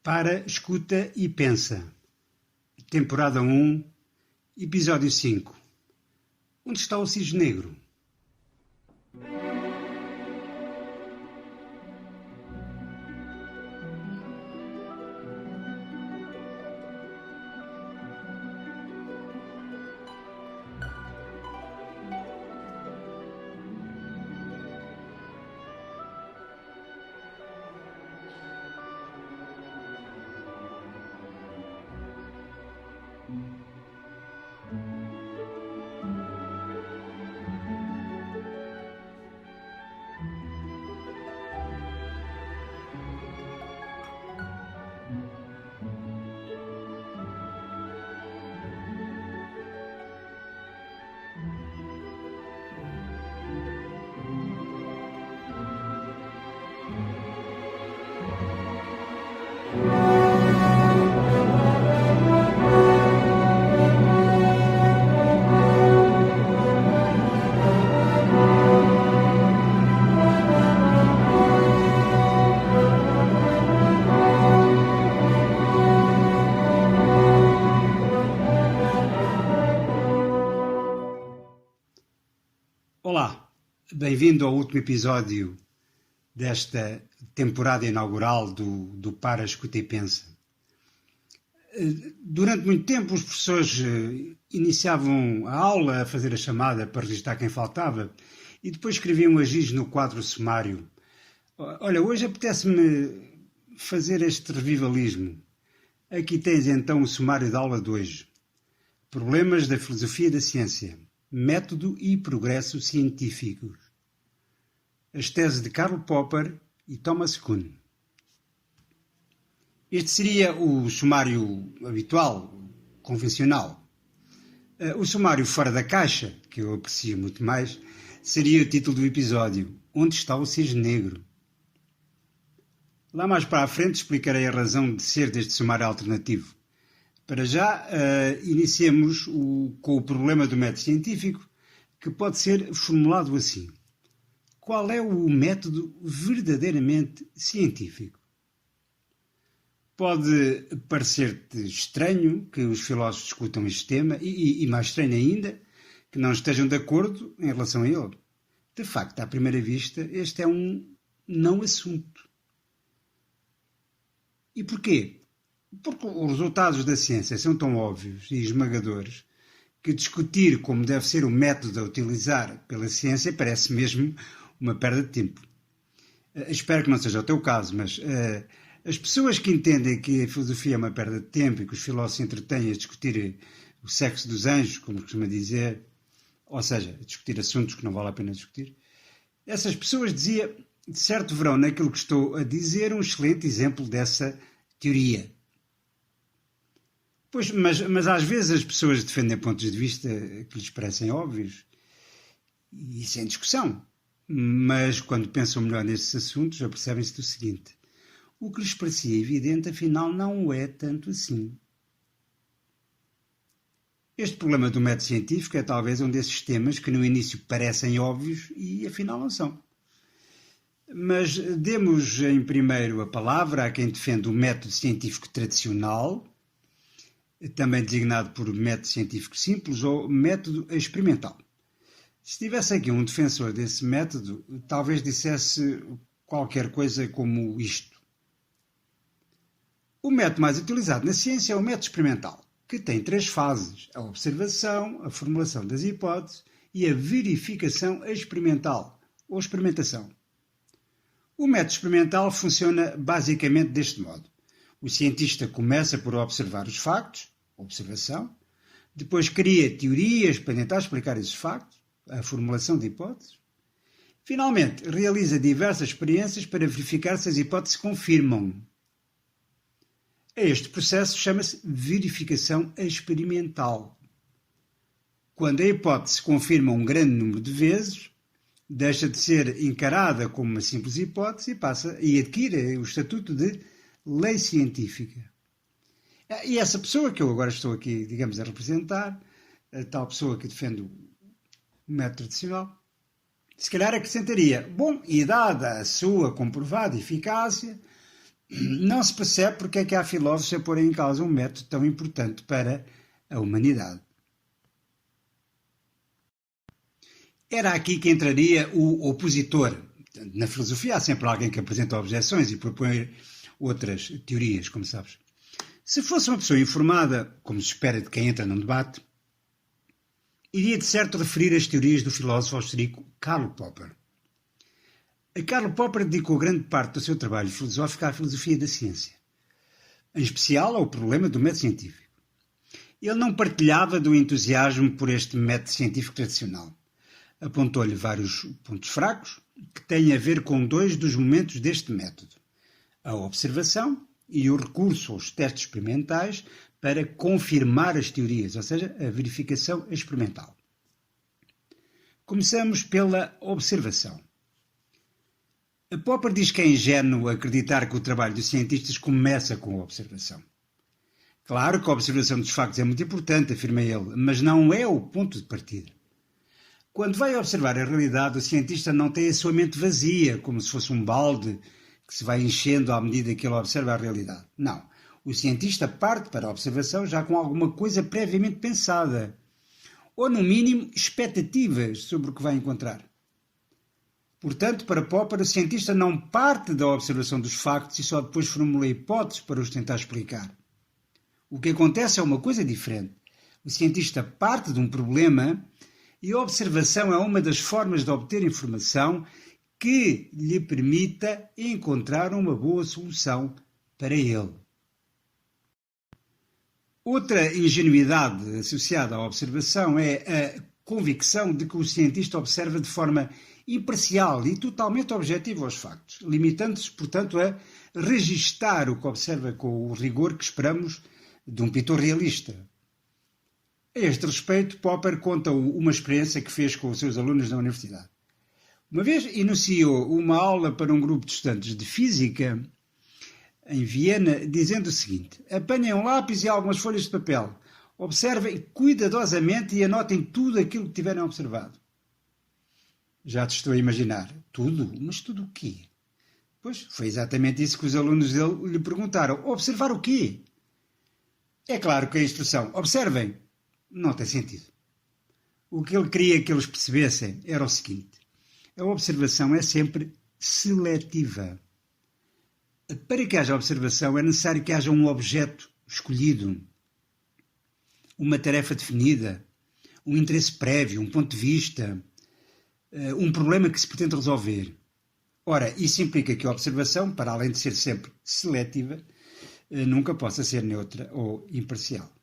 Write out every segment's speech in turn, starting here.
Para, escuta e pensa. Temporada 1, episódio 5. Onde está o cisne negro? Olá, bem-vindo ao último episódio desta temporada inaugural do Para, Escuta e Pensa. Durante muito tempo os professores iniciavam a aula a fazer a chamada para registrar quem faltava e depois escreviam agis no quadro sumário. Olha, hoje apetece-me fazer este revivalismo. Aqui tens então o sumário da aula de hoje. Problemas da filosofia da ciência. Método e progresso científicos. As teses de Karl Popper e Thomas Kuhn. Este seria o sumário habitual, convencional. O sumário fora da caixa, que eu aprecio muito mais, seria o título do episódio, Onde está o cisne negro? Lá mais para a frente explicarei a razão de ser deste sumário alternativo. Para já, iniciemos com o problema do método científico, que pode ser formulado assim. Qual é o método verdadeiramente científico? Pode parecer-te estranho que os filósofos discutam este tema e mais estranho ainda, que não estejam de acordo em relação a ele. De facto, à primeira vista, este é um não assunto. E porquê? Porque os resultados da ciência são tão óbvios e esmagadores que discutir como deve ser o método a utilizar pela ciência parece mesmo uma perda de tempo. Espero que não seja o teu caso, mas as pessoas que entendem que a filosofia é uma perda de tempo e que os filósofos se entretêm a discutir o sexo dos anjos, como costuma dizer, ou seja, a discutir assuntos que não vale a pena discutir, essas pessoas, de certo, verão naquilo que estou a dizer um excelente exemplo dessa teoria. Pois, mas às vezes as pessoas defendem pontos de vista que lhes parecem óbvios e sem discussão. Mas quando pensam melhor nestes assuntos, apercebem-se do seguinte. O que lhes parecia evidente, afinal, não o é tanto assim. Este problema do método científico é talvez um desses temas que no início parecem óbvios e afinal não são. Mas demos em primeiro a palavra a quem defende o método científico tradicional, também designado por método científico simples ou método experimental. Se tivesse aqui um defensor desse método, talvez dissesse qualquer coisa como isto. O método mais utilizado na ciência é o método experimental, que tem 3 fases: a observação, a formulação das hipóteses e a verificação experimental, ou experimentação. O método experimental funciona basicamente deste modo. O cientista começa por observar os factos, observação, depois cria teorias para tentar explicar esses factos, a formulação de hipóteses. Finalmente, realiza diversas experiências para verificar se as hipóteses se confirmam. Este processo chama-se verificação experimental. Quando a hipótese se confirma um grande número de vezes, deixa de ser encarada como uma simples hipótese e adquire o estatuto de lei científica. E essa pessoa que eu agora estou aqui, digamos, a representar, a tal pessoa que defende o método tradicional, se calhar acrescentaria, bom, e dada a sua comprovada eficácia, Não se percebe porque é que há filósofos a porem em causa um método tão importante para a humanidade. Era aqui que entraria o opositor. Na filosofia há sempre alguém que apresenta objeções e propõe outras teorias, como sabes. Se fosse uma pessoa informada, como se espera de quem entra num debate, iria de certo referir as teorias do filósofo austríaco Karl Popper. Karl Popper dedicou grande parte do seu trabalho filosófico à filosofia da ciência, em especial ao problema do método científico. Ele não partilhava do entusiasmo por este método científico tradicional. Apontou-lhe vários pontos fracos que têm a ver com dois dos momentos deste método: a observação e o recurso aos testes experimentais para confirmar as teorias, ou seja, a verificação experimental. Começamos pela observação. Popper diz que é ingênuo acreditar que o trabalho dos cientistas começa com a observação. Claro que a observação dos factos é muito importante, afirma ele, mas não é o ponto de partida. Quando vai observar a realidade, o cientista não tem a sua mente vazia, como se fosse um balde que se vai enchendo à medida que ele observa a realidade. Não. O cientista parte para a observação já com alguma coisa previamente pensada, ou, no mínimo, expectativas sobre o que vai encontrar. Portanto, para Popper, o cientista não parte da observação dos factos e só depois formula hipóteses para os tentar explicar. O que acontece é uma coisa diferente. O cientista parte de um problema e a observação é uma das formas de obter informação que lhe permita encontrar uma boa solução para ele. Outra ingenuidade associada à observação é a convicção de que o cientista observa de forma imparcial e totalmente objetiva os factos, limitando-se, portanto, a registar o que observa com o rigor que esperamos de um pintor realista. A este respeito, Popper conta uma experiência que fez com os seus alunos na universidade. Uma vez iniciou uma aula para um grupo de estudantes de física em Viena, dizendo o seguinte: apanhem um lápis e algumas folhas de papel, observem cuidadosamente e anotem tudo aquilo que tiverem observado. Já te estou a imaginar. Tudo? Mas tudo o quê? Pois, foi exatamente isso que os alunos dele lhe perguntaram. Observar o quê? É claro que a instrução observem não tem sentido. O que ele queria que eles percebessem era o seguinte: a observação é sempre seletiva. Para que haja observação é necessário que haja um objeto escolhido, uma tarefa definida, um interesse prévio, um ponto de vista, um problema que se pretende resolver. Ora, isso implica que a observação, para além de ser sempre seletiva, nunca possa ser neutra ou imparcial.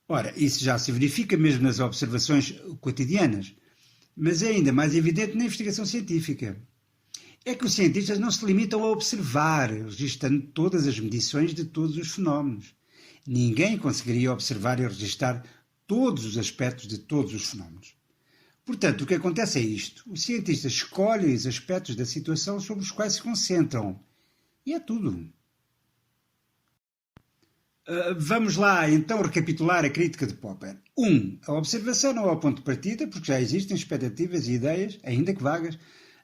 Ora, isso já se verifica mesmo nas observações cotidianas, mas é ainda mais evidente na investigação científica. É que os cientistas não se limitam a observar, registando todas as medições de todos os fenómenos. Ninguém conseguiria observar e registrar todos os aspectos de todos os fenómenos. Portanto, o que acontece é isto: os cientistas escolhem os aspectos da situação sobre os quais se concentram. E é tudo. Vamos lá então recapitular a crítica de Popper. 1. A observação não é o ponto de partida, porque já existem expectativas e ideias, ainda que vagas,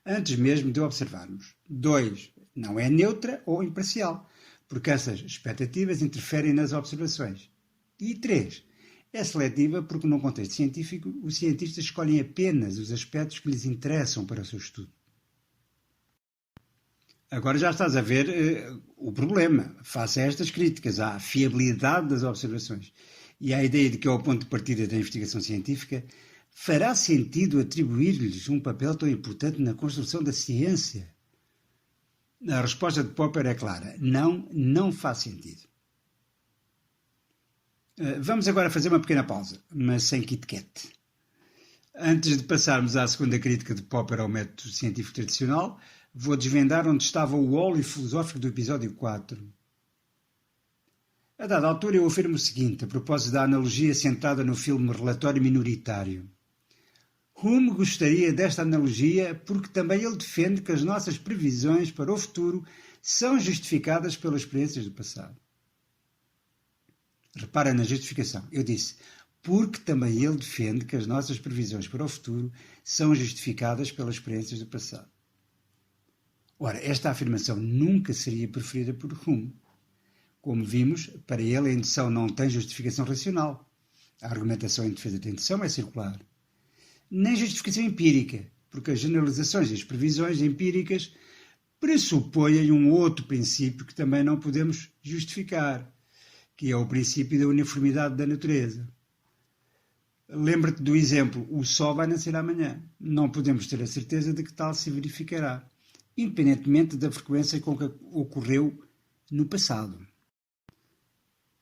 antes mesmo de observarmos. 2. Não é neutra ou imparcial, porque essas expectativas interferem nas observações. E 3. É seletiva porque, num contexto científico, os cientistas escolhem apenas os aspectos que lhes interessam para o seu estudo. Agora já estás a ver o problema, face a estas críticas, à fiabilidade das observações e à ideia de que é o ponto de partida da investigação científica. Fará sentido atribuir-lhes um papel tão importante na construção da ciência? A resposta de Popper é clara: não faz sentido. Vamos agora fazer uma pequena pausa, mas sem Kit Kat. Antes de passarmos à segunda crítica de Popper ao método científico tradicional, vou desvendar onde estava o óleo filosófico do episódio 4. A dada altura eu afirmo o seguinte, a propósito da analogia centrada no filme Relatório Minoritário. Hume gostaria desta analogia porque também ele defende que as nossas previsões para o futuro são justificadas pelas experiências do passado. Repara na justificação. Eu disse, porque também ele defende que as nossas previsões para o futuro são justificadas pelas experiências do passado. Ora, esta afirmação nunca seria preferida por Hume. Como vimos, para ele a indução não tem justificação racional. A argumentação em defesa da indução é circular. Nem justificação empírica, porque as generalizações e as previsões empíricas pressupõem um outro princípio que também não podemos justificar, que é o princípio da uniformidade da natureza. Lembra-te do exemplo, o sol vai nascer amanhã. Não podemos ter a certeza de que tal se verificará, independentemente da frequência com que ocorreu no passado.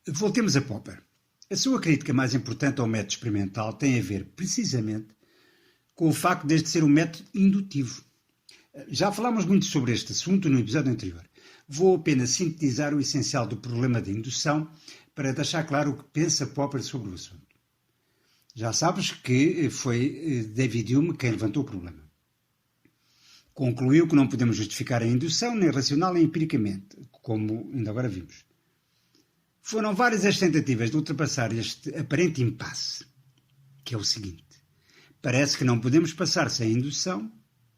Voltemos a Popper. A sua crítica mais importante ao método experimental tem a ver, precisamente, com o facto deste ser um método indutivo. Já falámos muito sobre este assunto no episódio anterior. Vou apenas sintetizar o essencial do problema da indução para deixar claro o que pensa Popper sobre o assunto. Já sabes que foi David Hume quem levantou o problema. Concluiu que não podemos justificar a indução nem racional nem empiricamente, como ainda agora vimos. Foram várias as tentativas de ultrapassar este aparente impasse, que é o seguinte. Parece que não podemos passar sem indução,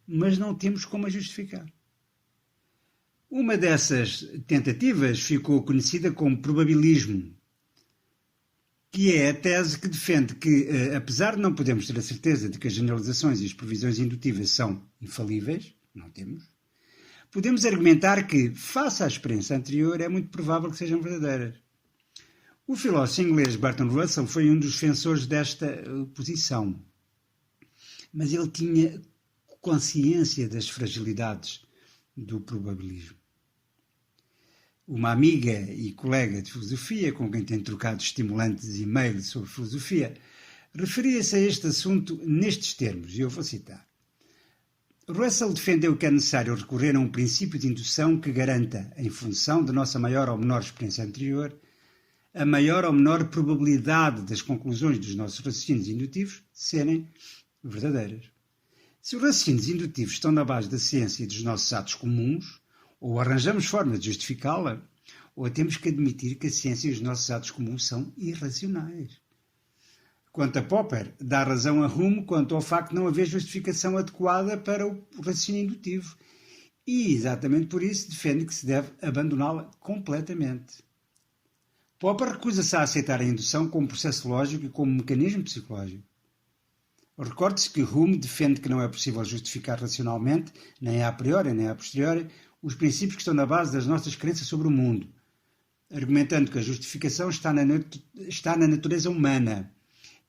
mas não temos como a justificar. Uma dessas tentativas ficou conhecida como probabilismo, que é a tese que defende que, apesar de não podermos ter a certeza de que as generalizações e as previsões indutivas são infalíveis, não temos, podemos argumentar que, face à experiência anterior, é muito provável que sejam verdadeiras. O filósofo inglês Bertrand Russell foi um dos defensores desta posição, mas ele tinha consciência das fragilidades do probabilismo. Uma amiga e colega de filosofia, com quem tem trocado estimulantes e-mails sobre filosofia, referia-se a este assunto nestes termos, e eu vou citar. Russell defendeu que é necessário recorrer a um princípio de indução que garanta, em função da nossa maior ou menor experiência anterior, a maior ou menor probabilidade das conclusões dos nossos raciocínios indutivos serem verdadeiras. Se os raciocínios indutivos estão na base da ciência e dos nossos atos comuns, ou arranjamos forma de justificá-la, ou temos que admitir que a ciência e os nossos atos comuns são irracionais. Quanto a Popper, dá razão a Hume quanto ao facto de não haver justificação adequada para o raciocínio indutivo, e exatamente por isso defende que se deve abandoná-la completamente. Popper recusa-se a aceitar a indução como processo lógico e como mecanismo psicológico. Recorde-se que Hume defende que não é possível justificar racionalmente, nem a priori nem a posteriori, os princípios que estão na base das nossas crenças sobre o mundo, argumentando que a justificação está na natureza humana,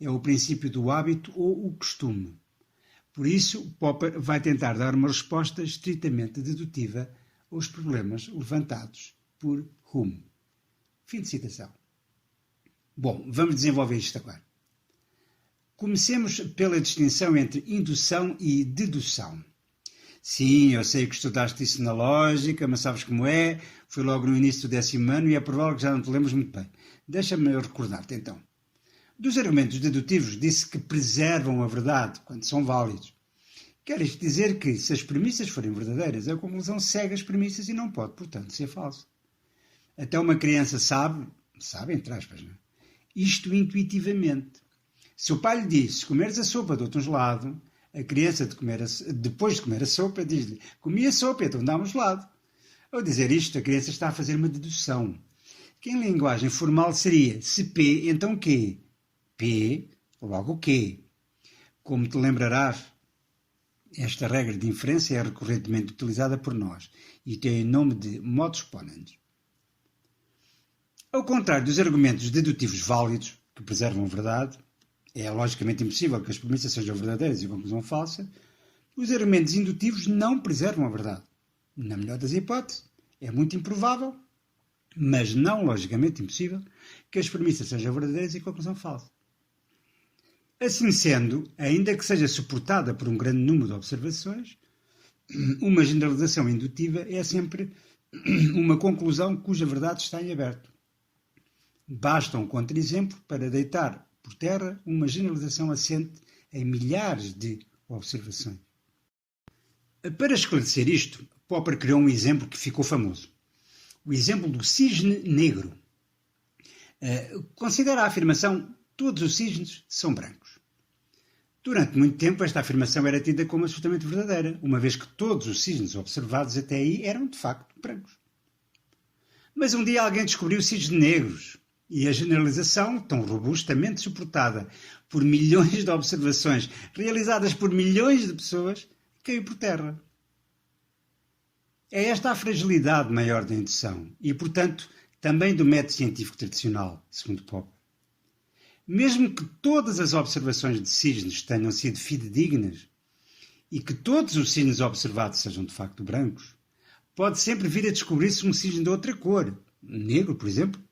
é o princípio do hábito ou o costume. Por isso, Popper vai tentar dar uma resposta estritamente dedutiva aos problemas levantados por Hume. Fim de citação. Bom, vamos desenvolver isto agora. Comecemos pela distinção entre indução e dedução. Sim, eu sei que estudaste isso na lógica, mas sabes como é? Foi logo no início do 10º ano e é provável que já não te lembres muito bem. Deixa-me recordar-te então. Dos argumentos dedutivos disse que preservam a verdade quando são válidos. Quer isto dizer que, se as premissas forem verdadeiras, a conclusão segue as premissas e não pode, portanto, ser falsa. Até uma criança sabe entre aspas, não é? Isto intuitivamente. Se o pai lhe diz, se comeres a sopa, dou-te um gelado, a criança, depois de comer a sopa, diz-lhe, comi a sopa, então dá-me um gelado. Ao dizer isto, a criança está a fazer uma dedução, que em linguagem formal seria, se P, então Q? P, logo Q. Como te lembrarás, esta regra de inferência é recorrentemente utilizada por nós e tem o nome de modus ponens. Ao contrário dos argumentos dedutivos válidos, que preservam a verdade, é logicamente impossível que as premissas sejam verdadeiras e a conclusão falsa, os argumentos indutivos não preservam a verdade. Na melhor das hipóteses, é muito improvável, mas não logicamente impossível, que as premissas sejam verdadeiras e a conclusão falsa. Assim sendo, ainda que seja suportada por um grande número de observações, uma generalização indutiva é sempre uma conclusão cuja verdade está em aberto. Basta um contra-exemplo para deitar por terra uma generalização assente em milhares de observações. Para esclarecer isto, Popper criou um exemplo que ficou famoso. O exemplo do cisne negro. Considera a afirmação todos os cisnes são brancos. Durante muito tempo, esta afirmação era tida como absolutamente verdadeira, uma vez que todos os cisnes observados até aí eram, de facto, brancos. Mas um dia alguém descobriu cisnes negros, e a generalização, tão robustamente suportada por milhões de observações realizadas por milhões de pessoas, caiu por terra. É esta a fragilidade maior da indução e, portanto, também do método científico tradicional, segundo Popper. Mesmo que todas as observações de cisnes tenham sido fidedignas e que todos os cisnes observados sejam de facto brancos, pode sempre vir a descobrir-se um cisne de outra cor, negro, por exemplo.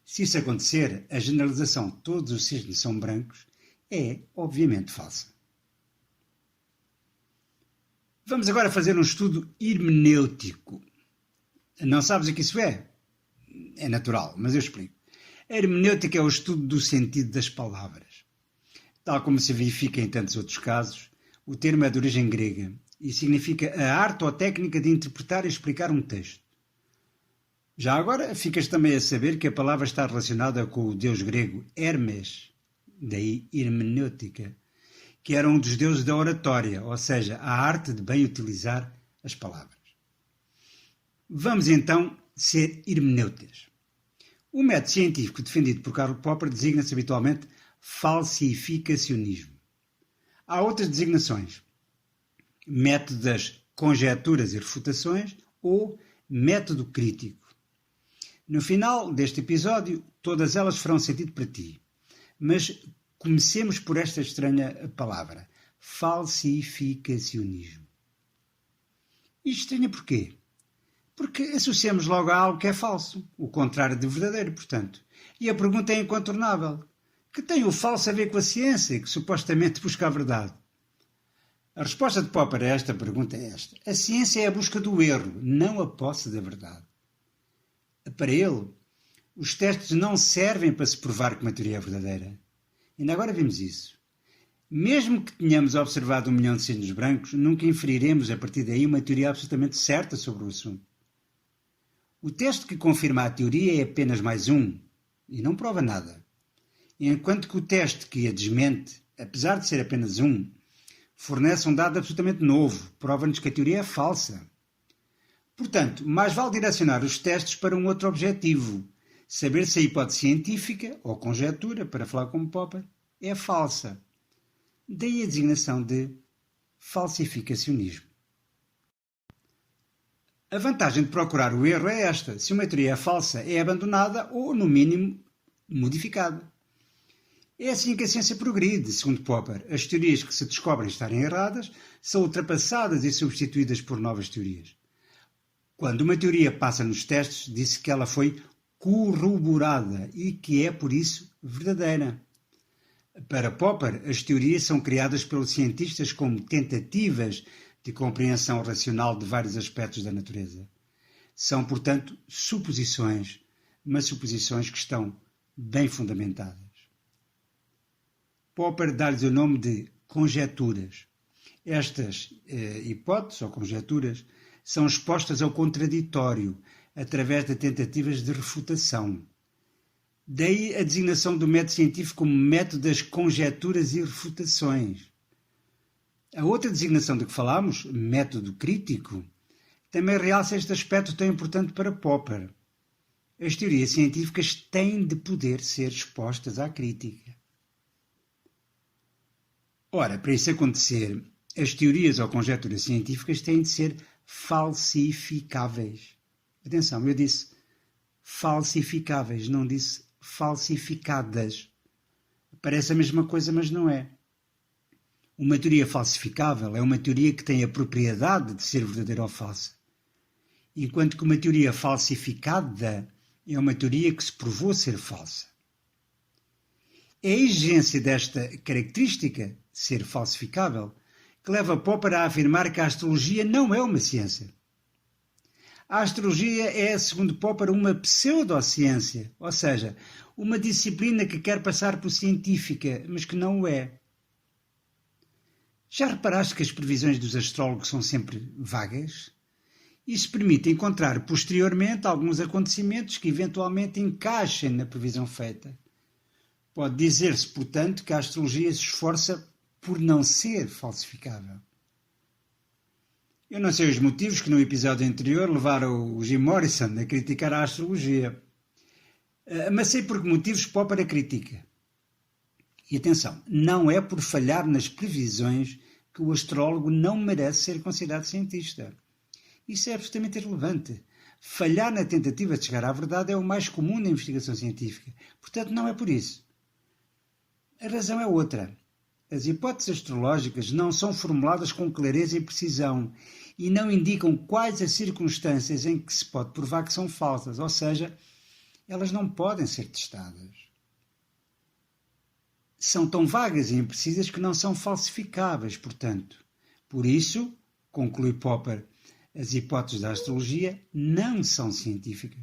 Se isso acontecer, a generalização todos os cisnes são brancos é, obviamente, falsa. Vamos agora fazer um estudo hermenêutico. Não sabes o que isso é? É natural, mas eu explico. A hermenêutica é o estudo do sentido das palavras. Tal como se verifica em tantos outros casos, o termo é de origem grega e significa a arte ou técnica de interpretar e explicar um texto. Já agora ficas também a saber que a palavra está relacionada com o deus grego Hermes, daí hermenêutica, que era um dos deuses da oratória, ou seja, a arte de bem utilizar as palavras. Vamos então ser hermeneutas. O método científico defendido por Karl Popper designa-se habitualmente falsificacionismo. Há outras designações: método das conjecturas e refutações ou método crítico. No final deste episódio, todas elas farão sentido para ti. Mas comecemos por esta estranha palavra: falsificacionismo. E estranha porquê? Porque associamos logo a algo que é falso, o contrário de verdadeiro, portanto. E a pergunta é incontornável. Que tem o falso a ver com a ciência, que supostamente busca a verdade? A resposta de Popper a esta pergunta é esta: a ciência é a busca do erro, não a posse da verdade. Para ele, os testes não servem para se provar que uma teoria é verdadeira. Ainda agora vimos isso. Mesmo que tenhamos observado 1 milhão de cisnes brancos, nunca inferiremos a partir daí uma teoria absolutamente certa sobre o assunto. O teste que confirma a teoria é apenas mais um, e não prova nada. Enquanto que o teste que a desmente, apesar de ser apenas um, fornece um dado absolutamente novo, prova-nos que a teoria é falsa. Portanto, mais vale direcionar os testes para um outro objetivo, saber se a hipótese científica, ou conjectura, para falar como Popper, é falsa. Daí a designação de falsificacionismo. A vantagem de procurar o erro é esta: se uma teoria é falsa, é abandonada ou, no mínimo, modificada. É assim que a ciência progride, segundo Popper. As teorias que se descobrem estarem erradas são ultrapassadas e substituídas por novas teorias. Quando uma teoria passa nos testes, disse que ela foi corroborada e que é, por isso, verdadeira. Para Popper, as teorias são criadas pelos cientistas como tentativas de compreensão racional de vários aspectos da natureza. São, portanto, suposições, mas suposições que estão bem fundamentadas. Popper dá-lhes o nome de conjecturas. Estas hipóteses ou conjecturas são expostas ao contraditório através de tentativas de refutação. Daí a designação do método científico como método das conjecturas e refutações. A outra designação de que falámos, método crítico, também realça este aspecto tão importante para Popper. As teorias científicas têm de poder ser expostas à crítica. Ora, para isso acontecer, as teorias ou conjecturas científicas têm de ser falsificáveis. Atenção, eu disse falsificáveis, não disse falsificadas. Parece a mesma coisa, mas não é. Uma teoria falsificável é uma teoria que tem a propriedade de ser verdadeira ou falsa, enquanto que uma teoria falsificada é uma teoria que se provou ser falsa. É a exigência desta característica, ser falsificável, que leva Popper a afirmar que a astrologia não é uma ciência. A astrologia é, segundo Popper, uma pseudociência, ou seja, uma disciplina que quer passar por científica, mas que não o é. Já reparaste que as previsões dos astrólogos são sempre vagas? Isso permite encontrar posteriormente alguns acontecimentos que eventualmente encaixem na previsão feita. Pode dizer-se, portanto, que a astrologia se esforça por não ser falsificável. Eu não sei os motivos que no episódio anterior levaram o Jim Morrison a criticar a astrologia, mas sei por que motivos Popper a critica. E atenção, não é por falhar nas previsões que o astrólogo não merece ser considerado cientista. Isso é absolutamente irrelevante. Falhar na tentativa de chegar à verdade é o mais comum na investigação científica. Portanto, não é por isso. A razão é outra. As hipóteses astrológicas não são formuladas com clareza e precisão e não indicam quais as circunstâncias em que se pode provar que são falsas, ou seja, elas não podem ser testadas. São tão vagas e imprecisas que não são falsificáveis, portanto. Por isso, conclui Popper, as hipóteses da astrologia não são científicas.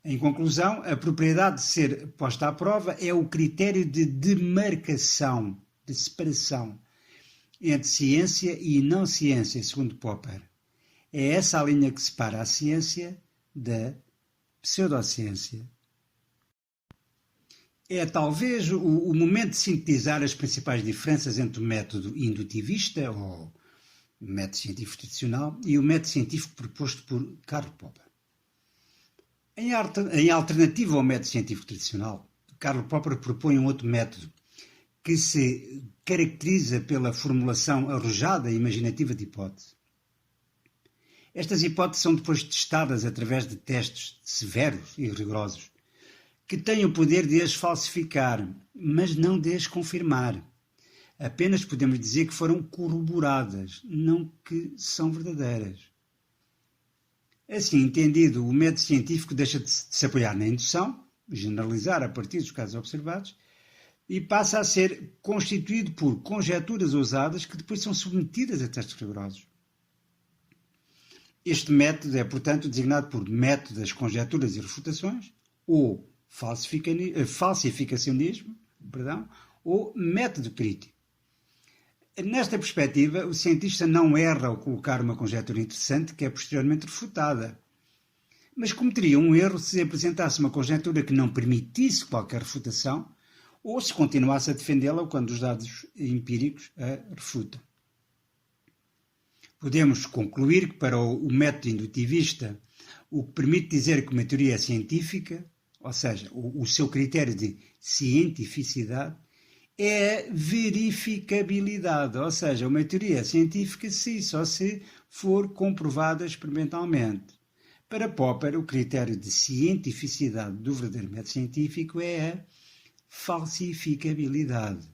Em conclusão, a propriedade de ser posta à prova é o critério de demarcação, de separação, entre ciência e não ciência, segundo Popper. É essa a linha que separa a ciência da pseudociência. É talvez o momento de sintetizar as principais diferenças entre o método indutivista, ou método científico tradicional, e o método científico proposto por Karl Popper. Em alternativa ao método científico tradicional, Karl Popper propõe um outro método que se caracteriza pela formulação arrojada e imaginativa de hipóteses. Estas hipóteses são depois testadas através de testes severos e rigorosos, que têm o poder de as falsificar, mas não de as confirmar. Apenas podemos dizer que foram corroboradas, não que são verdadeiras. Assim entendido, o método científico deixa de se apoiar na indução, generalizar a partir dos casos observados, e passa a ser constituído por conjecturas ousadas que depois são submetidas a testes rigorosos. Este método é, portanto, designado por método das conjecturas e refutações, ou falsificacionismo, ou método crítico. Nesta perspectiva, o cientista não erra ao colocar uma conjectura interessante que é posteriormente refutada, mas cometeria um erro se apresentasse uma conjectura que não permitisse qualquer refutação ou se continuasse a defendê-la quando os dados empíricos a refutam. Podemos concluir que para o método indutivista, o que permite dizer que uma teoria é científica, ou seja, o seu critério de cientificidade, é verificabilidade, ou seja, uma teoria é científica se só se for comprovada experimentalmente. Para Popper, o critério de cientificidade do verdadeiro método científico é a falsificabilidade.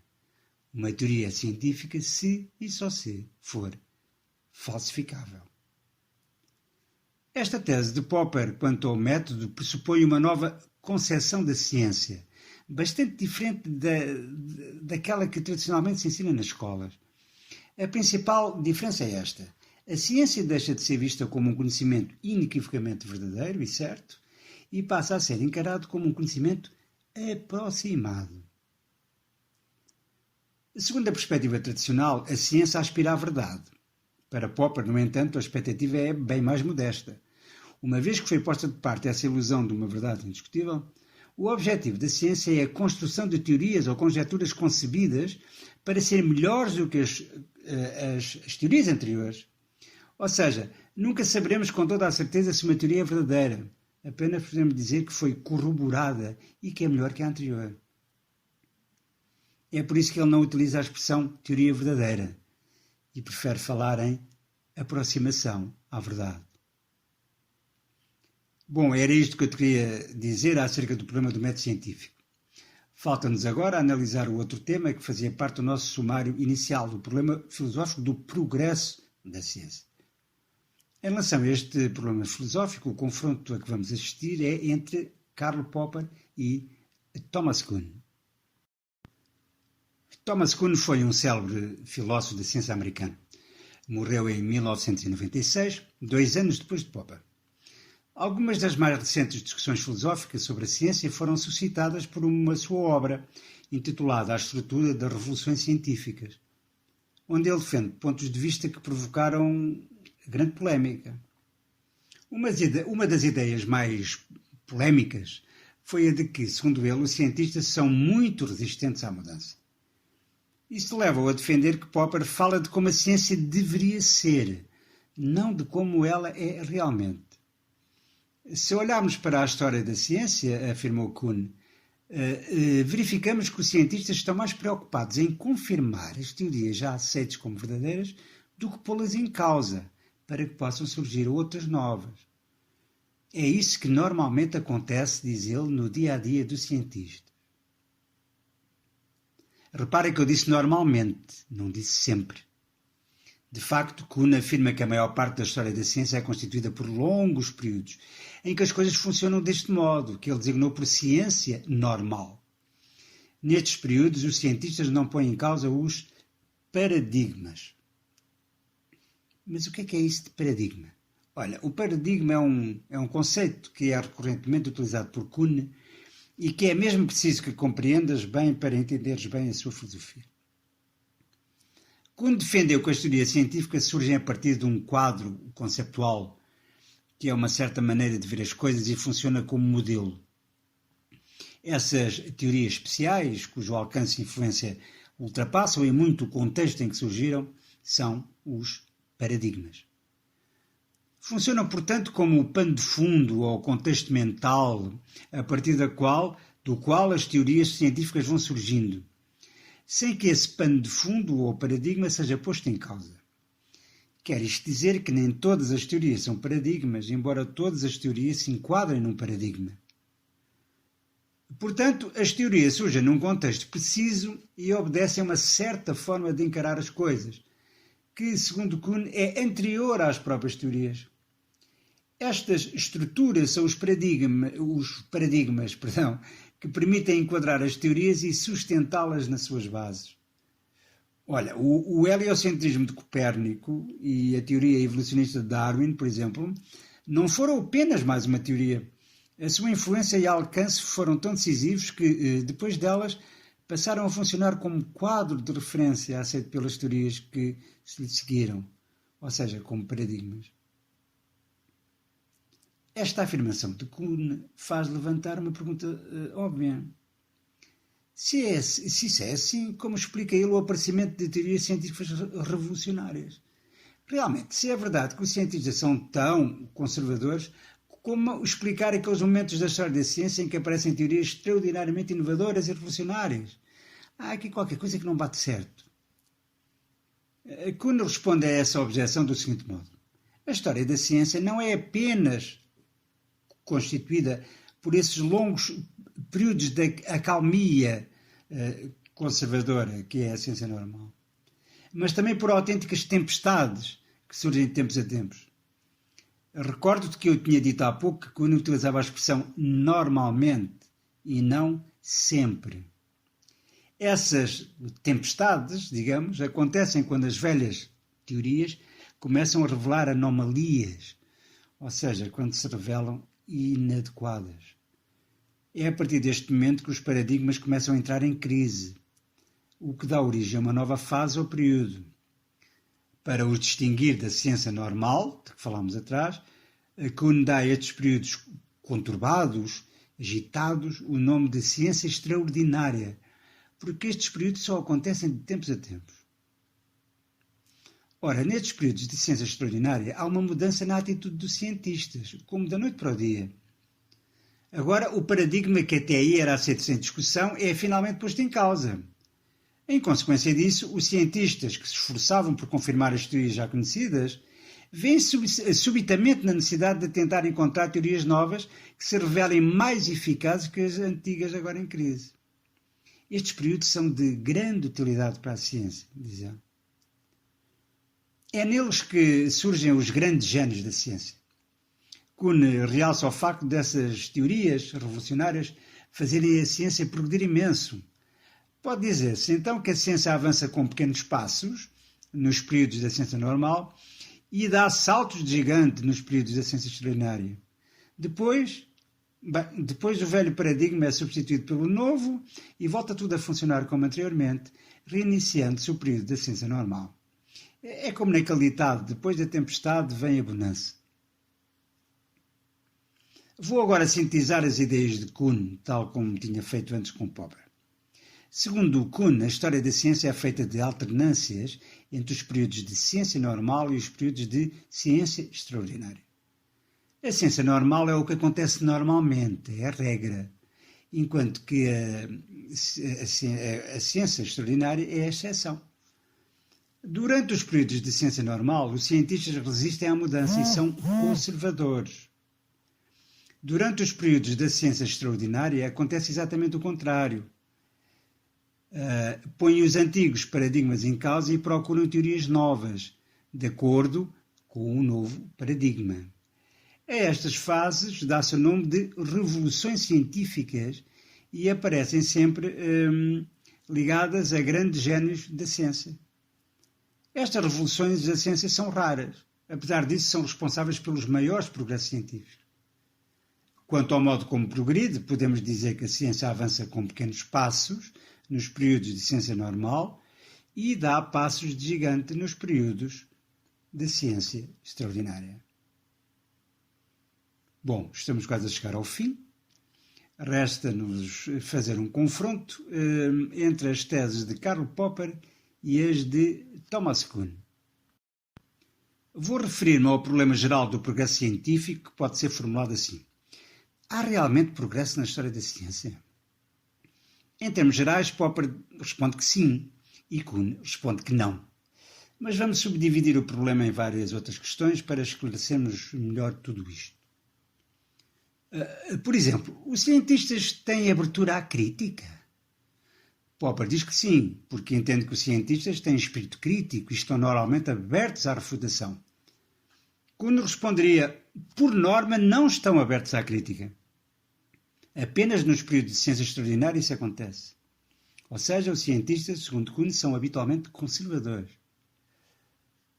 Uma teoria é científica se e só se for falsificável. Esta tese de Popper quanto ao método pressupõe uma nova concepção da ciência, bastante diferente daquela que tradicionalmente se ensina nas escolas. A principal diferença é esta. A ciência deixa de ser vista como um conhecimento inequivocamente verdadeiro e certo e passa a ser encarado como um conhecimento aproximado. Segundo a perspectiva tradicional, a ciência aspira à verdade. Para Popper, no entanto, a expectativa é bem mais modesta. Uma vez que foi posta de parte essa ilusão de uma verdade indiscutível, o objetivo da ciência é a construção de teorias ou conjecturas concebidas para serem melhores do que as teorias anteriores. Ou seja, nunca saberemos com toda a certeza se uma teoria é verdadeira. Apenas podemos dizer que foi corroborada e que é melhor que a anterior. É por isso que ele não utiliza a expressão teoria verdadeira e prefere falar em aproximação à verdade. Bom, era isto que eu te queria dizer acerca do problema do método científico. Falta-nos agora analisar o outro tema que fazia parte do nosso sumário inicial, do problema filosófico do progresso da ciência. Em relação a este problema filosófico, o confronto a que vamos assistir é entre Karl Popper e Thomas Kuhn. Thomas Kuhn foi um célebre filósofo da ciência americano. Morreu em 1996, 2 anos depois de Popper. Algumas das mais recentes discussões filosóficas sobre a ciência foram suscitadas por uma sua obra, intitulada A Estrutura das Revoluções Científicas, onde ele defende pontos de vista que provocaram grande polémica. Uma das ideias mais polémicas foi a de que, segundo ele, os cientistas são muito resistentes à mudança. Isso leva-o a defender que Popper fala de como a ciência deveria ser, não de como ela é realmente. Se olharmos para a história da ciência, afirmou Kuhn, verificamos que os cientistas estão mais preocupados em confirmar as teorias já aceitas como verdadeiras do que pô-las em causa, para que possam surgir outras novas. É isso que normalmente acontece, diz ele, no dia-a-dia do cientista. Reparem que eu disse normalmente, não disse sempre. De facto, Kuhn afirma que a maior parte da história da ciência é constituída por longos períodos em que as coisas funcionam deste modo, que ele designou por ciência normal. Nestes períodos, os cientistas não põem em causa os paradigmas. Mas o que é isso de paradigma? Olha, o paradigma é um conceito que é recorrentemente utilizado por Kuhn e que é mesmo preciso que compreendas bem para entenderes bem a sua filosofia. Kuhn defendeu que as teorias científicas surgem a partir de um quadro conceptual, que é uma certa maneira de ver as coisas e funciona como modelo. Essas teorias especiais, cujo alcance e influência ultrapassam em muito o contexto em que surgiram, são os paradigmas. Funcionam, portanto, como o pano de fundo ou contexto mental a partir do qual as teorias científicas vão surgindo, sem que esse pano de fundo ou paradigma seja posto em causa. Quer isto dizer que nem todas as teorias são paradigmas, embora todas as teorias se enquadrem num paradigma. Portanto, as teorias surgem num contexto preciso e obedecem a uma certa forma de encarar as coisas, que, segundo Kuhn, é anterior às próprias teorias. Estas estruturas são os paradigmas, que permitem enquadrar as teorias e sustentá-las nas suas bases. Olha, o heliocentrismo de Copérnico e a teoria evolucionista de Darwin, por exemplo, não foram apenas mais uma teoria. A sua influência e alcance foram tão decisivos que, depois delas, passaram a funcionar como quadro de referência aceito pelas teorias que se lhe seguiram, ou seja, como paradigmas. Esta afirmação de Kuhn faz levantar uma pergunta óbvia. Se isso é assim, como explica ele o aparecimento de teorias científicas revolucionárias? Realmente, se é verdade que os cientistas são tão conservadores, como explicar aqueles momentos da história da ciência em que aparecem teorias extraordinariamente inovadoras e revolucionárias? Há aqui qualquer coisa que não bate certo. Kuhn responde a essa objeção do seguinte modo. A história da ciência não é apenas constituída por esses longos períodos de acalmia conservadora, que é a ciência normal, mas também por autênticas tempestades que surgem de tempos a tempos. Recordo-te que eu tinha dito há pouco que Kuhn utilizava a expressão normalmente e não sempre. Essas tempestades, digamos, acontecem quando as velhas teorias começam a revelar anomalias, ou seja, quando se revelam inadequadas. É a partir deste momento que os paradigmas começam a entrar em crise, o que dá origem a uma nova fase ou período. Para os distinguir da ciência normal, de que falámos atrás, Kuhn dá a estes períodos conturbados, agitados, o nome de ciência extraordinária, porque estes períodos só acontecem de tempos a tempos. Ora, nestes períodos de ciência extraordinária há uma mudança na atitude dos cientistas, como da noite para o dia. Agora, o paradigma que até aí era aceito sem discussão é finalmente posto em causa. Em consequência disso, os cientistas que se esforçavam por confirmar as teorias já conhecidas veem-se subitamente na necessidade de tentar encontrar teorias novas que se revelem mais eficazes que as antigas agora em crise. Estes períodos são de grande utilidade para a ciência, diz ele. É neles que surgem os grandes gênios da ciência. Kuhn realça o facto dessas teorias revolucionárias fazerem a ciência progredir imenso. Pode dizer-se, então, que a ciência avança com pequenos passos, nos períodos da ciência normal, e dá saltos de gigante nos períodos da ciência extraordinária. Depois o velho paradigma é substituído pelo novo e volta tudo a funcionar como anteriormente, reiniciando-se o período da ciência normal. É como naquele ditado, depois da tempestade vem a bonança. Vou agora sintetizar as ideias de Kuhn, tal como tinha feito antes com Popper. Segundo Kuhn, a história da ciência é feita de alternâncias entre os períodos de ciência normal e os períodos de ciência extraordinária. A ciência normal é o que acontece normalmente, é a regra, enquanto que a ciência extraordinária é a exceção. Durante os períodos de ciência normal, os cientistas resistem à mudança e são conservadores. Durante os períodos da ciência extraordinária, acontece exatamente o contrário. Põem os antigos paradigmas em causa e procuram teorias novas, de acordo com o novo paradigma. A estas fases dá-se o nome de revoluções científicas e aparecem sempre ligadas a grandes génios da ciência. Estas revoluções da ciência são raras, apesar disso são responsáveis pelos maiores progressos científicos. Quanto ao modo como progride, podemos dizer que a ciência avança com pequenos passos nos períodos de ciência normal e dá passos de gigante nos períodos de ciência extraordinária. Bom, estamos quase a chegar ao fim. Resta-nos fazer um confronto entre as teses de Karl Popper e as de Thomas Kuhn. Vou referir-me ao problema geral do progresso científico, que pode ser formulado assim. Há realmente progresso na história da ciência? Em termos gerais, Popper responde que sim e Kuhn responde que não. Mas vamos subdividir o problema em várias outras questões para esclarecermos melhor tudo isto. Por exemplo, os cientistas têm abertura à crítica? Popper diz que sim, porque entende que os cientistas têm espírito crítico e estão normalmente abertos à refutação. Kuhn responderia, por norma, não estão abertos à crítica. Apenas nos períodos de ciência extraordinária isso acontece. Ou seja, os cientistas, segundo Kuhn, são habitualmente conservadores.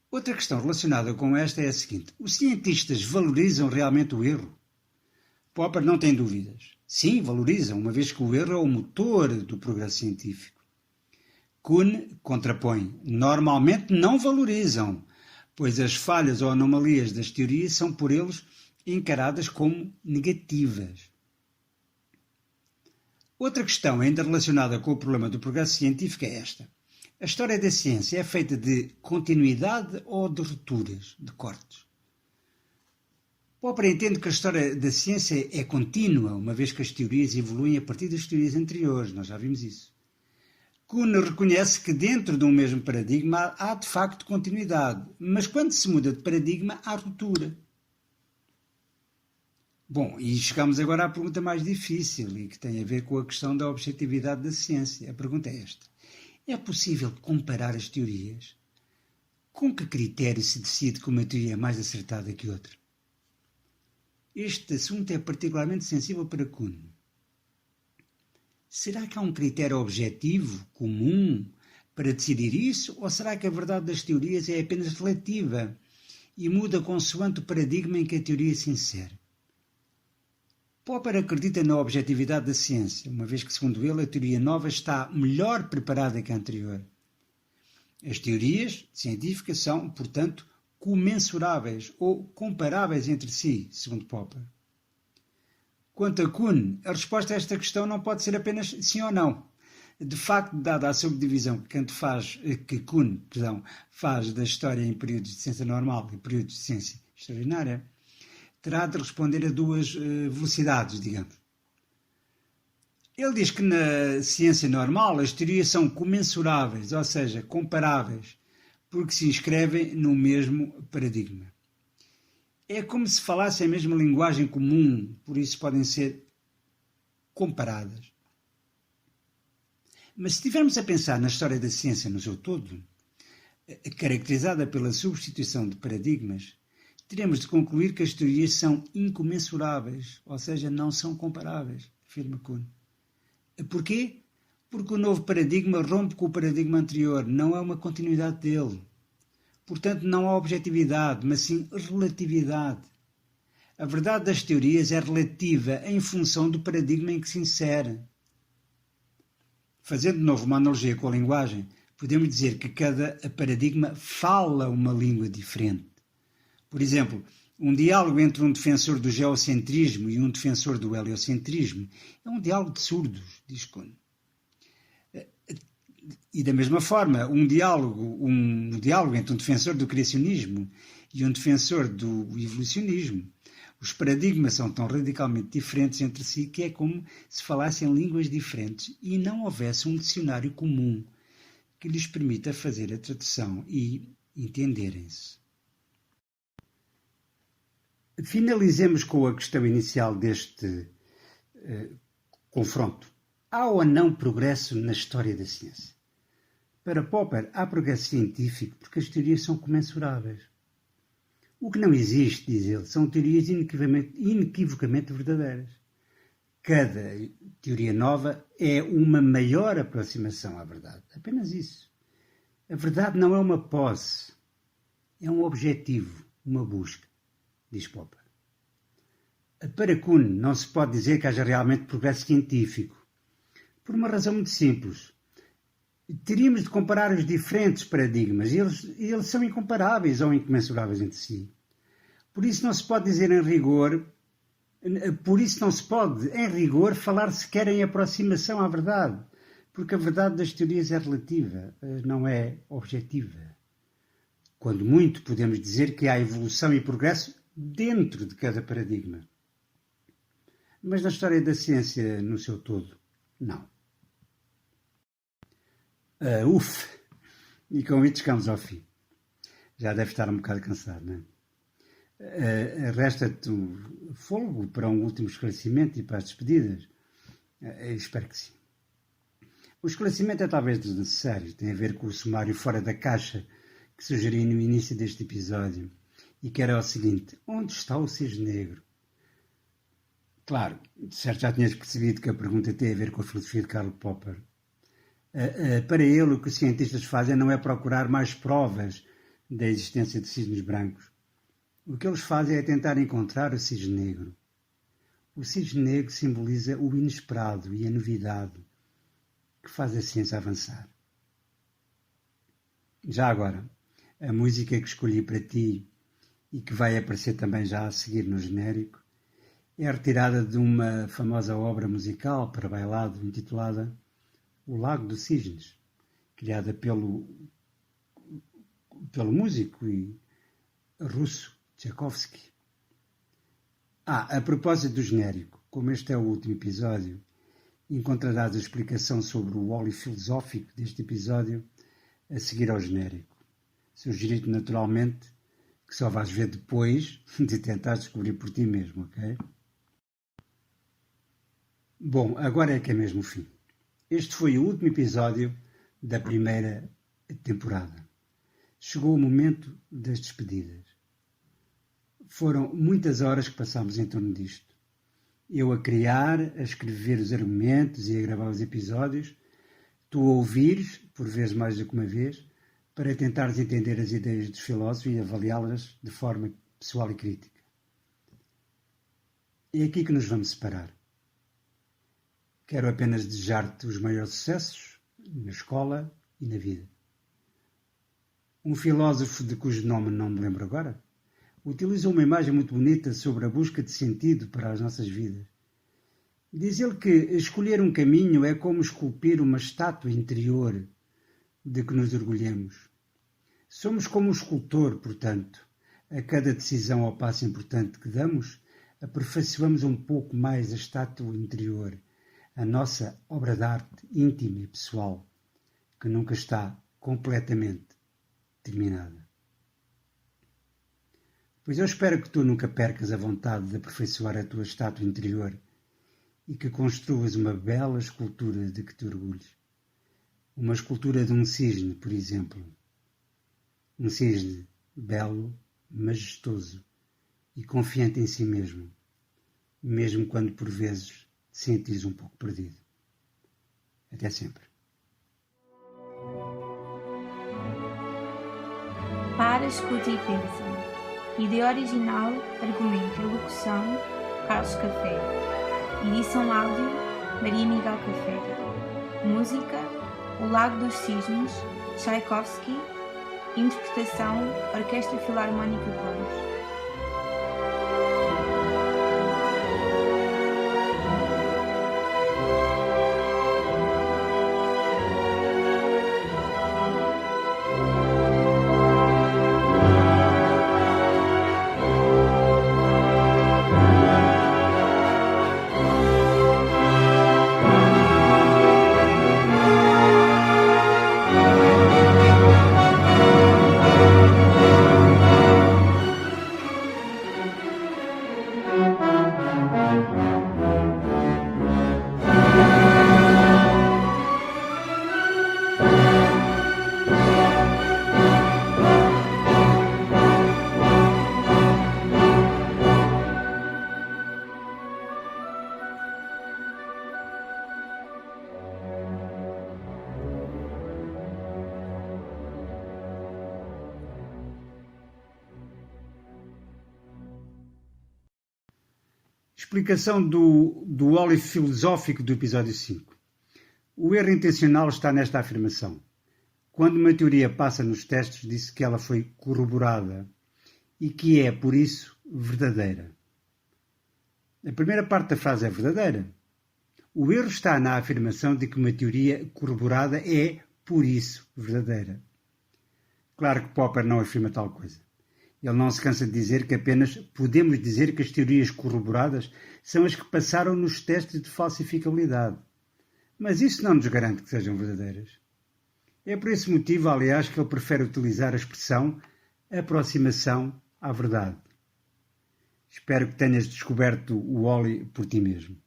Outra questão relacionada com esta é a seguinte. Os cientistas valorizam realmente o erro? Popper não tem dúvidas. Sim, valorizam, uma vez que o erro é o motor do progresso científico. Kuhn contrapõe. Normalmente não valorizam, pois as falhas ou anomalias das teorias são por eles encaradas como negativas. Outra questão ainda relacionada com o problema do progresso científico é esta. A história da ciência é feita de continuidade ou de rupturas, de cortes? Popper entende que a história da ciência é contínua, uma vez que as teorias evoluem a partir das teorias anteriores, nós já vimos isso. Kuhn reconhece que dentro de um mesmo paradigma há de facto continuidade, mas quando se muda de paradigma há ruptura. Bom, e chegamos agora à pergunta mais difícil e que tem a ver com a questão da objetividade da ciência. A pergunta é esta. É possível comparar as teorias? Com que critério se decide que uma teoria é mais acertada que outra? Este assunto é particularmente sensível para Kuhn. Será que há um critério objetivo, comum, para decidir isso? Ou será que a verdade das teorias é apenas relativa e muda consoante o paradigma em que a teoria se insere? Popper acredita na objetividade da ciência, uma vez que, segundo ele, a teoria nova está melhor preparada que a anterior. As teorias científicas são, portanto, comensuráveis ou comparáveis entre si, segundo Popper. Quanto a Kuhn, a resposta a esta questão não pode ser apenas sim ou não. De facto, dada a subdivisão que Kuhn faz da história em períodos de ciência normal e períodos de ciência extraordinária, terá de responder a duas velocidades, digamos. Ele diz que na ciência normal as teorias são comensuráveis, ou seja, comparáveis, porque se inscrevem no mesmo paradigma. É como se falassem a mesma linguagem comum, por isso podem ser comparadas. Mas se estivermos a pensar na história da ciência no seu todo, caracterizada pela substituição de paradigmas, teremos de concluir que as teorias são incomensuráveis, ou seja, não são comparáveis, afirma Kuhn. Porquê? Porque o novo paradigma rompe com o paradigma anterior, não é uma continuidade dele. Portanto, não há objetividade, mas sim relatividade. A verdade das teorias é relativa em função do paradigma em que se insere. Fazendo de novo uma analogia com a linguagem, podemos dizer que cada paradigma fala uma língua diferente. Por exemplo, Um diálogo entre um defensor do geocentrismo e um defensor do heliocentrismo é um diálogo de surdos, diz Kuhn. E da mesma forma, um diálogo entre um defensor do criacionismo e um defensor do evolucionismo. Os paradigmas são tão radicalmente diferentes entre si que é como se falassem línguas diferentes e não houvesse um dicionário comum que lhes permita fazer a tradução e entenderem-se. Finalizemos com a questão inicial deste confronto. Há ou não progresso na história da ciência? Para Popper, há progresso científico porque as teorias são comensuráveis. O que não existe, diz ele, são teorias inequivocamente verdadeiras. Cada teoria nova é uma maior aproximação à verdade. Apenas isso. A verdade não é uma posse, é um objetivo, uma busca, diz Popper. Para Kuhn, não se pode dizer que haja realmente progresso científico, por uma razão muito simples. Teríamos de comparar os diferentes paradigmas e eles são incomparáveis ou incomensuráveis entre si. Por isso não se pode dizer em rigor, falar sequer em aproximação à verdade, porque a verdade das teorias é relativa, não é objetiva. Quando muito podemos dizer que há evolução e progresso dentro de cada paradigma. Mas na história da ciência no seu todo, não. E com isso chegamos ao fim. Já deve estar um bocado cansado, não é? Resta-te fôlego para um último esclarecimento e para as despedidas? Espero que sim. O esclarecimento é talvez desnecessário. Tem a ver com o sumário fora da caixa que sugeri no início deste episódio e que era o seguinte: onde está o cisne negro? Claro, de certo já tinhas percebido que a pergunta tem a ver com a filosofia de Karl Popper. Para ele, o que os cientistas fazem não é procurar mais provas da existência de cisnes brancos. O que eles fazem é tentar encontrar o cisne negro. O cisne negro simboliza o inesperado e a novidade que faz a ciência avançar. Já agora, a música que escolhi para ti e que vai aparecer também já a seguir no genérico é retirada de uma famosa obra musical para bailado intitulada O Lago dos Cisnes, criada pelo músico russo Tchaikovsky. A propósito do genérico, como este é o último episódio, encontrarás a explicação sobre o óleo filosófico deste episódio a seguir ao genérico. Sugiro-te naturalmente que só vais ver depois de tentar descobrir por ti mesmo, ok? Bom, agora é que é mesmo o fim. Este foi o último episódio da primeira temporada. Chegou o momento das despedidas. Foram muitas horas que passámos em torno disto. Eu a criar, a escrever os argumentos e a gravar os episódios, tu a ouvires, por vezes mais do que uma vez, para tentares entender as ideias dos filósofos e avaliá-las de forma pessoal e crítica. É aqui que nos vamos separar. Quero apenas desejar-te os maiores sucessos na escola e na vida. Um filósofo de cujo nome não me lembro agora, utilizou uma imagem muito bonita sobre a busca de sentido para as nossas vidas. Diz ele que escolher um caminho é como esculpir uma estátua interior de que nos orgulhemos. Somos como um escultor, portanto. A cada decisão ou passo importante que damos, aperfeiçoamos um pouco mais a estátua interior, a nossa obra de arte íntima e pessoal, que nunca está completamente terminada. Pois eu espero que tu nunca percas a vontade de aperfeiçoar a tua estátua interior e que construas uma bela escultura de que te orgulhes. Uma escultura de um cisne, por exemplo. Um cisne belo, majestoso e confiante em si mesmo, mesmo quando por vezes te sentires um pouco perdido. Até sempre. Para, escuta e pensa. Ideia original, argumento e locução, Carlos Café. Edição áudio, Maria Miguel Café. Música, O Lago dos Cisnes, Tchaikovsky. Interpretação, Orquestra Filarmónica de Londres. Explicação do óleo filosófico do episódio 5. O erro intencional está nesta afirmação. Quando uma teoria passa nos testes, disse que ela foi corroborada e que é, por isso, verdadeira. A primeira parte da frase é verdadeira. O erro está na afirmação de que uma teoria corroborada é, por isso, verdadeira. Claro que Popper não afirma tal coisa. Ele não se cansa de dizer que apenas podemos dizer que as teorias corroboradas são as que passaram nos testes de falsificabilidade. Mas isso não nos garante que sejam verdadeiras. É por esse motivo, aliás, que ele prefere utilizar a expressão aproximação à verdade. Espero que tenhas descoberto o óleo por ti mesmo.